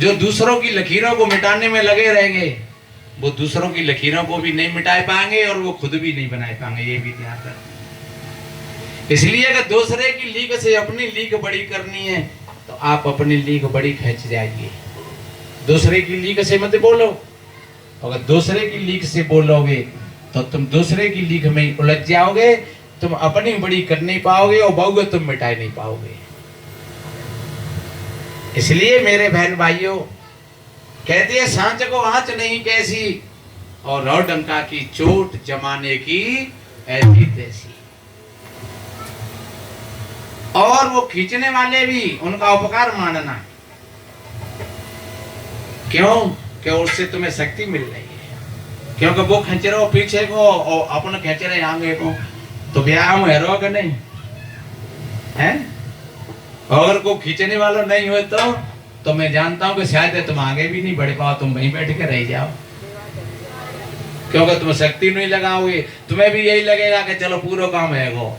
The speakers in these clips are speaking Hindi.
जो दूसरों की लकीरों को मिटाने में लगे रहेंगे वो दूसरों की लकीरों को भी नहीं मिटा पाएंगे और वो खुद भी नहीं बना पाएंगे, ये भी ध्यान रखें। इसलिए अगर दूसरे की लीक से अपनी लीक बड़ी करनी है तो आप अपनी लीक बड़ी खींच जाइए। दूसरे की लीक से मत बोलो, अगर दूसरे की लीक से बोलोगे तो तुम दूसरे की लीक में ही उलझ जाओगे, तुम अपनी बड़ी कर नहीं पाओगे और बहु तुम मिटा नहीं पाओगे। इसलिए मेरे बहन भाइयों कहते हैं सांच को आंच नहीं कैसी और रौ डंका की चोट जमाने की ऐसी तैसी। और वो खींचने वाले भी उनका उपकार मानना। क्यों? क्यों? उससे तुम्हें शक्ति मिल रही है, क्योंकि वो खींच रहे हो पीछे को और अपन खींच रहे आगे को, तो व्यायाम है रो नहीं है। अगर को खींचने वाला नहीं हो तो मैं जानता हूं कि शायद तुम आगे भी नहीं बढ़ पाओ, तुम वहीं बैठ के रह जाओ, क्योंकि तुम शक्ति नहीं लगाओगे। तुम्हें भी यही लगेगा कि चलो पूरा काम है वो,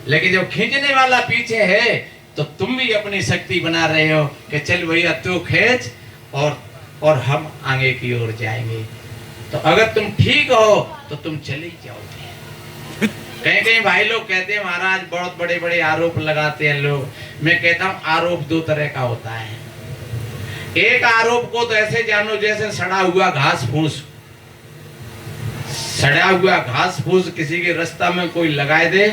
लेकिन जब खींचने वाला पीछे है तो तुम भी अपनी शक्ति बना रहे हो कि चल भैया तू खींच और हम आगे की ओर जाएंगे। तो अगर तुम ठीक हो तो तुम चले जाओगे। कहीं कहीं भाई लोग कहते हैं महाराज बहुत बड़े बड़े आरोप लगाते हैं लोग। मैं कहता हूं आरोप दो तरह का होता है। एक आरोप को तो ऐसे जानो जैसे सड़ा हुआ घास फूस, सड़ा हुआ घास फूस किसी के रास्ता में कोई लगाए दे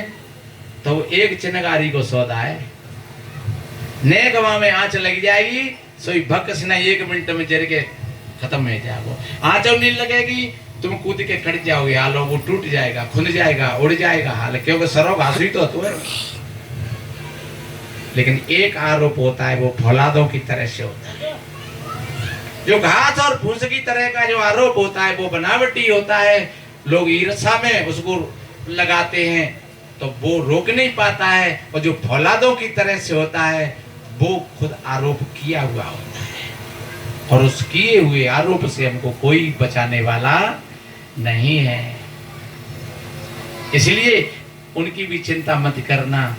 तो वो एक चिनगारी को सौदा है। नेक वहां में आंच लग जाएगी सोई भक्स ना 1 मिनट में जर के खत्म हो जाएगा। आंच नहीं लगेगी तुम कूद के कट जाओगे, हालो वो टूट जाएगा, खुद जाएगा, उड़ जाएगा हाल, क्योंकि सरो घास ही तो है। लेकिन एक आरोप होता है वो फौलादों की तरह से होता है। जो घास और फूस की तरह का जो आरोप होता है वो बनावटी होता है। लोग ईर्ष्या में उसको लगाते हैं तो वो रोक नहीं पाता है, और जो फौलादों की तरह से होता है वो खुद आरोप किया हुआ होता है, और उस किए हुए आरोप से हमको कोई बचाने वाला नहीं है। इसलिए उनकी भी चिंता मत करना,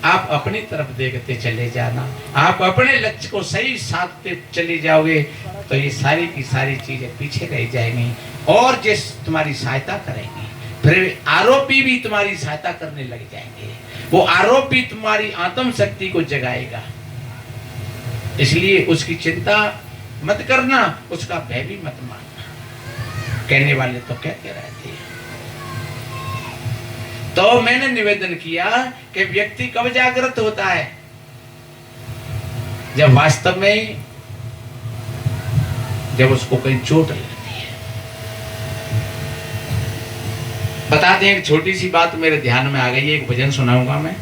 आप अपनी तरफ देखते चले जाना। आप अपने लक्ष्य को सही साधते चले जाओगे तो ये सारी की सारी चीजें पीछे रह जाएंगी और जिस तुम्हारी सहायता करेंगी। फिर आरोपी भी तुम्हारी सहायता करने लग जाएंगे, वो आरोपी तुम्हारी आत्म शक्ति को जगाएगा। इसलिए उसकी चिंता मत करना, उसका भय भी मत मानना। कहने वाले तो कहते रहते हैं। तो मैंने निवेदन किया कि व्यक्ति कब जागृत होता है? जब वास्तव में जब उसको कहीं चोट लगती है। बताते हैं एक छोटी सी बात मेरे ध्यान में आ गई है, एक भजन सुनाऊंगा मैं।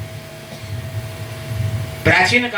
प्राचीन काल